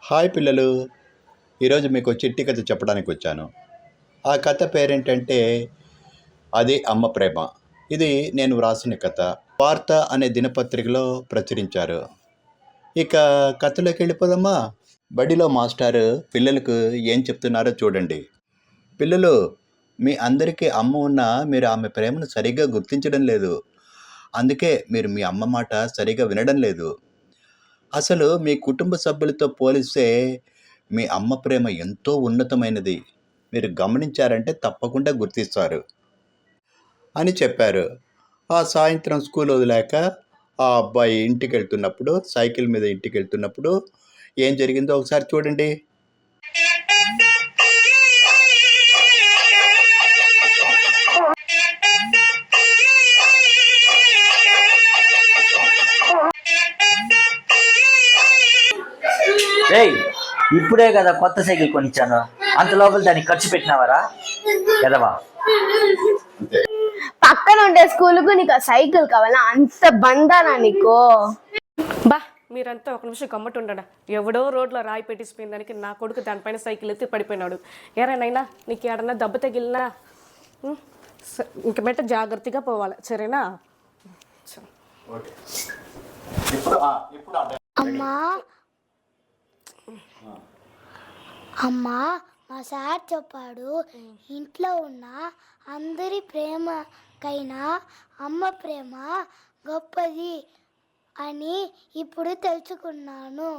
Hi పిల్లలు, ఈరోజు మీకు చిట్టి కథ చెప్పడానికి వచ్చాను. ఆ కథ పేరేంటంటే అది అమ్మ ప్రేమ. ఇది నేను వ్రాసిన కథ. వార్త అనే దినపత్రికలో ప్రచురించారు. ఇక కథలోకి వెళ్ళిపోదామా. బడిలో మాస్టారు పిల్లలకు ఏం చెప్తున్నారో చూడండి. పిల్లలు, మీ అందరికీ అమ్మ ఉన్నా మీరు ఆమె ప్రేమను సరిగ్గా గుర్తించడం లేదు. అందుకే మీరు మీ అమ్మ మాట సరిగ్గా వినడం లేదు. అసలు మీ కుటుంబ సభ్యులతో పోలిస్తే మీ అమ్మ ప్రేమ ఎంతో ఉన్నతమైనది. మీరు గమనించారంటే తప్పకుండా గుర్తిస్తారు అని చెప్పారు. ఆ సాయంత్రం స్కూల్ వదిలాక ఆ అబ్బాయి ఇంటికెళ్తున్నప్పుడు, సైకిల్ మీద ఇంటికెళ్తున్నప్పుడు ఏం జరిగిందో ఒకసారి చూడండి. ఇప్పుడే కదా కొత్త సైకిల్ కొనిచ్చాను, అంత లోపల దానికి ఖర్చు పెట్టినావరా కదవా? పక్కన ఉండే స్కూల్కు నీకు సైకిల్ కావాలా? అంత బంధానా నీకు? బా, మీరంతా ఒక నిమిషం గమ్మట్టు ఉండడా. ఎవడో రోడ్లో రాయి పెట్టిసిపోయిన దానికి నా కొడుకు దానిపైన సైకిల్ ఎత్తి పడిపోయినాడు. ఏరైనా నీకు ఏడన్నా దెబ్బ తగిలినా ఇంక మెట్ట జాగ్రత్తగా పోవాలి, సరేనా? అమ్మా, మా సార్ చెప్పాడు, ఇంట్లో ఉన్న అందరి ప్రేమకైనా అమ్మ ప్రేమ గొప్పది అని ఇప్పుడు తెలుసుకున్నాను.